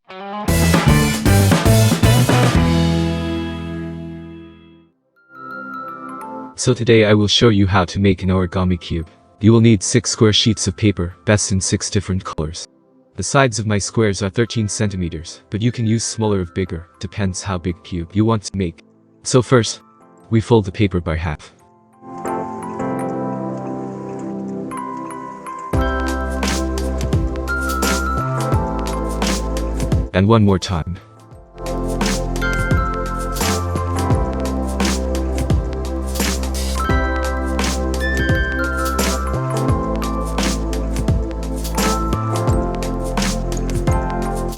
So today I will show you how to make an origami cube. You will need 6 square sheets of paper, best in 6 different colors. The sides of my squares are 13 centimeters, but you can use smaller or bigger, depends how big cube you want to make. So first, we fold the paper by half. And one more time.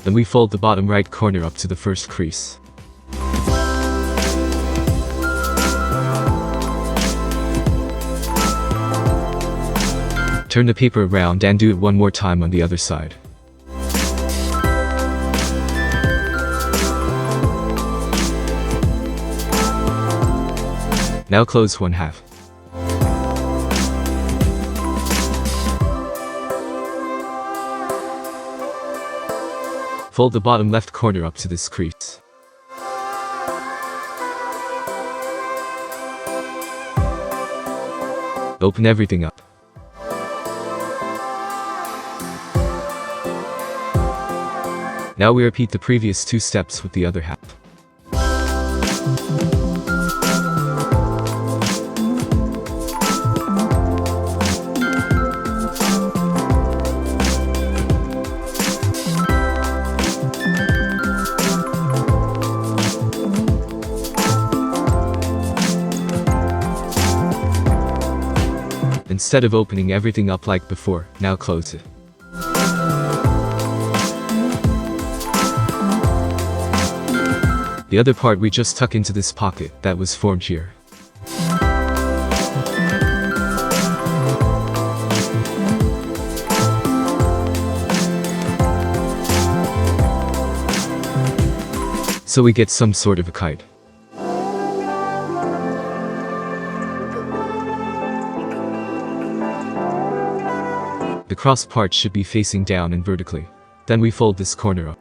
Then we fold the bottom right corner up to the first crease. Turn the paper around and do it one more time on the other side. Now close one half. Fold the bottom left corner up to this crease. Open everything up. Now we repeat the previous 2 steps with the other half. Instead of opening everything up like before, now close it. The other part we just tuck into this pocket that was formed here. So we get some sort of a kite. The cross part should be facing down and vertically. Then we fold this corner up.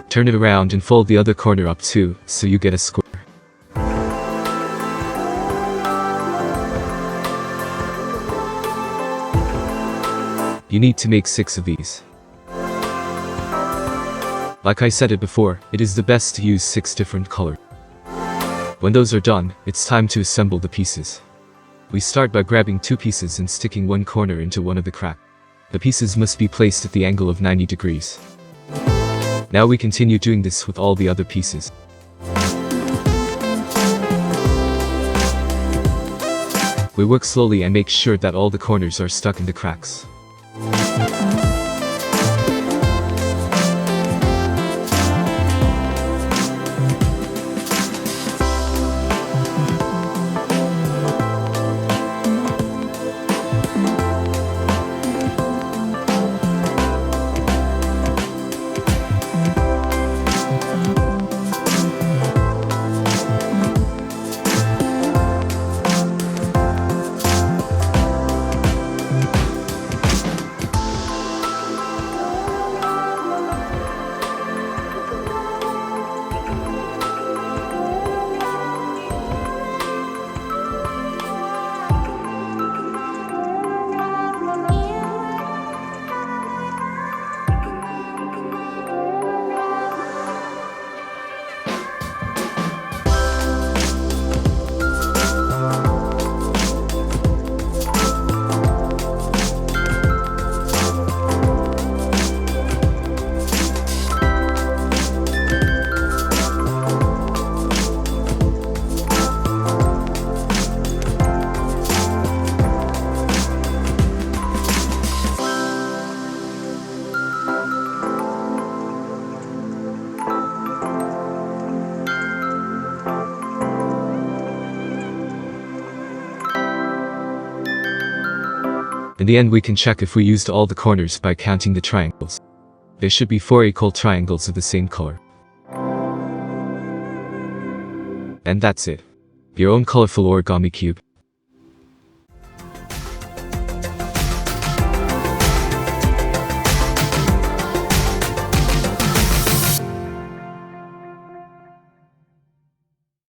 Turn it around and fold the other corner up too, so you get a square. You need to make 6 of these. Like I said it before, it is the best to use 6 different colors. When those are done, it's time to assemble the pieces. We start by grabbing 2 pieces and sticking one corner into one of the cracks. The pieces must be placed at the angle of 90 degrees. Now we continue doing this with all the other pieces. We work slowly and make sure that all the corners are stuck in the cracks. In the end, we can check if we used all the corners by counting the triangles. There should be 4 equal triangles of the same color. And that's it. Your own colorful origami cube.